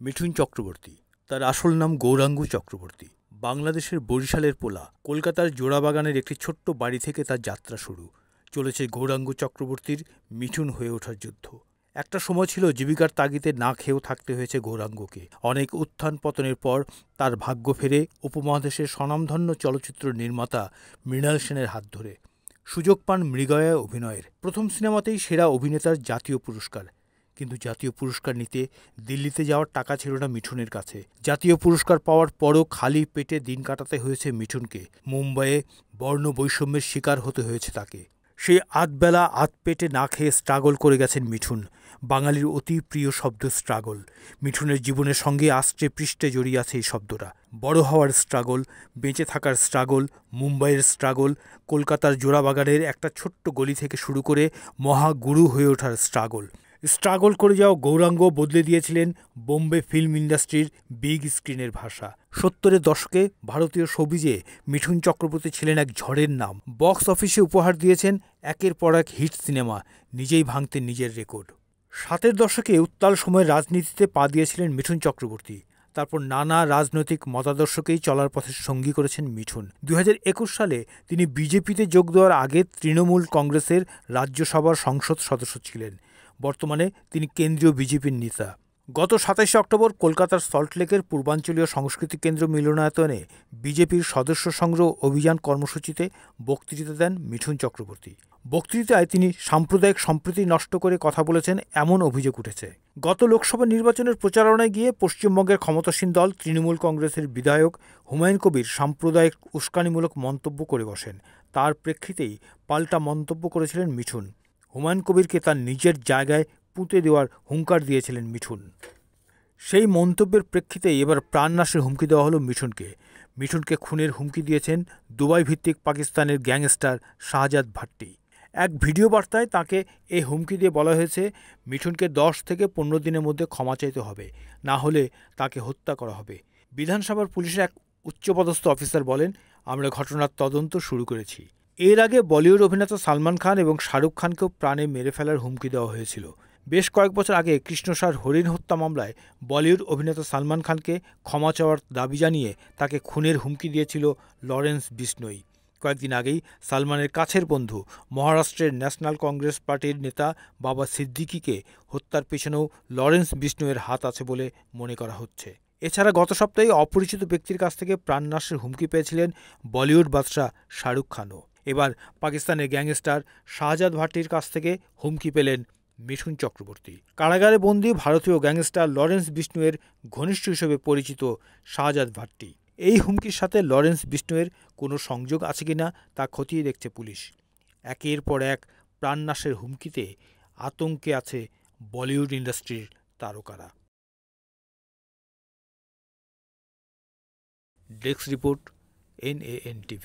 মিঠুন চক্রবর্তী। তার আসল নাম গৌরাঙ্গ চক্রবর্তী। বাংলাদেশের বরিশালের পোলা। কলকাতার জোড়াবাগানের একটি ছোট্ট বাড়ি থেকে তার যাত্রা শুরু। চলেছে গৌরাঙ্গ চক্রবর্তীর মিঠুন হয়ে ওঠার যুদ্ধ। একটা সময় ছিল জীবিকার তাগিদে না খেয়েও থাকতে হয়েছে গৌরাঙ্গকে। অনেক উত্থান পতনের পর তার ভাগ্য ফেরে উপমহাদেশের স্বনামধন্য চলচ্চিত্র নির্মাতা মৃণাল সেনের হাত ধরে। সুযোগ পান মৃগয়ায় অভিনয়ের। প্রথম সিনেমাতেই সেরা অভিনেতার জাতীয় পুরস্কার। কিন্তু জাতীয় পুরস্কার নিতে দিল্লিতে যাওয়ার টাকা ছিল না মিঠুনের কাছে। জাতীয় পুরস্কার পাওয়ার পরও খালি পেটে দিন কাটাতে হয়েছে মিঠুনকে। মুম্বাইয়ে বর্ণ বৈষম্যের শিকার হতে হয়েছে তাকে। সেই আধবেলা আধ পেটে না খেয়ে স্ট্রাগল করে গেছেন মিঠুন। বাঙালির অতি প্রিয় শব্দ স্ট্রাগল। মিঠুনের জীবনের সঙ্গে আষ্টে পৃষ্ঠে জড়িয়ে আছে এই শব্দটা। বড় হওয়ার স্ট্রাগল, বেঁচে থাকার স্ট্রাগল, মুম্বাইয়ের স্ট্রাগল, কলকাতার জোড়াবাগানের একটা ছোট্ট গলি থেকে শুরু করে মহাগুরু হয়ে ওঠার স্ট্রাগল। স্ট্রাগল করে যাওয়া গৌরাঙ্গ বদলে দিয়েছিলেন বোম্বে ফিল্ম ইন্ডাস্ট্রির বিগ স্ক্রিনের ভাষা। 70-এর দশকে ভারতীয় শোবিজে মিঠুন চক্রবর্তী ছিলেন এক ঝড়ের নাম। বক্স অফিসে উপহার দিয়েছেন একের পর এক হিট সিনেমা, নিজেই ভাঙতেন নিজের রেকর্ড। 60-এর দশকে উত্তাল সময়ের রাজনীতিতে পা দিয়েছিলেন মিঠুন চক্রবর্তী। তারপর নানা রাজনৈতিক মতাদর্শকেই চলার পথে সঙ্গী করেছেন মিঠুন। 2021 সালে তিনি বিজেপিতে যোগ দেওয়ার আগে তৃণমূল কংগ্রেসের রাজ্যসভার সংসদ সদস্য ছিলেন। বর্তমানে তিনি কেন্দ্রীয় বিজেপির নেতা। গত 27 অক্টোবর কলকাতার সল্টলেকের পূর্বাঞ্চলীয় সংস্কৃতি কেন্দ্র মিলনায়তনে বিজেপির সদস্য সংগ্রহ অভিযান কর্মসূচিতে বক্তৃতা দেন মিঠুন চক্রবর্তী। বক্তৃতায় তিনি সাম্প্রদায়িক সম্প্রীতি নষ্ট করে কথা বলেছেন এমন অভিযোগ উঠেছে। গত লোকসভা নির্বাচনের প্রচারণায় গিয়ে পশ্চিমবঙ্গের ক্ষমতাসীন দল তৃণমূল কংগ্রেসের বিধায়ক হুমায়ুন কবির সাম্প্রদায়িক উস্কানিমূলক মন্তব্য করে বসেন। তার প্রেক্ষিতেই পাল্টা মন্তব্য করেছিলেন মিঠুন। হুমায়ুন কবিরকে তার নিজের জায়গায় পুঁতে দেওয়ার হুঙ্কার দিয়েছিলেন মিঠুন। সেই মন্তব্যের প্রেক্ষিতেই এবার প্রাণনাশের হুমকি দেওয়া হলো মিঠুনকে। মিঠুনকে খুনের হুমকি দিয়েছেন দুবাই ভিত্তিক পাকিস্তানের গ্যাংস্টার শাহজাদ ভাট্টি। এক ভিডিও বার্তায় তাকে এই হুমকি দিয়ে বলা হয়েছে, মিঠুনকে 10 থেকে 15 দিনের মধ্যে ক্ষমা চাইতে হবে, না হলে তাকে হত্যা করা হবে। বিধানসভার পুলিশের এক উচ্চপদস্থ অফিসার বলেন, আমরা ঘটনার তদন্ত শুরু করেছি। এর আগে বলিউড অভিনেতা সালমান খান এবং শাহরুখ খানকেও প্রাণে মেরে ফেলার হুমকি দেওয়া হয়েছিল। বেশ কয়েক বছর আগে কৃষ্ণসার হরিণ হত্যা মামলায় বলিউড অভিনেতা সালমান খানকে ক্ষমা চাওয়ার দাবি জানিয়ে তাকে খুনের হুমকি দিয়েছিল লরেন্স বিশনোই। কয়েকদিন আগেই সালমানের কাছের বন্ধু মহারাষ্ট্রের ন্যাশনাল কংগ্রেস পার্টির নেতা বাবা সিদ্দিকিকে হত্যার পেছনেও লরেন্স বিশনোইয়ের হাত আছে বলে মনে করা হচ্ছে। এছাড়া গত সপ্তাহে অপরিচিত ব্যক্তির কাছ থেকে প্রাণনাশের হুমকি পেয়েছিলেন বলিউড বাদশাহ শাহরুখ খানও। এবার পাকিস্তানের গ্যাংস্টার শাহজাদ ভাট্টির কাছ থেকে হুমকি পেলেন মিঠুন চক্রবর্তী। কারাগারে বন্দী ভারতীয় গ্যাংস্টার লরেন্স বিশনোইয়ের ঘনিষ্ঠ হিসেবে পরিচিত শাহজাদ ভাট্টি। এই হুমকির সাথে লরেন্স বিশনোইয়ের কোনো সংযোগ আছে কিনা তা খতিয়ে দেখছে পুলিশ। একের পর এক প্রাণনাশের হুমকিতে আতঙ্কে আছে বলিউড ইন্ডাস্ট্রির তারকারা। Desk report, NAN TV।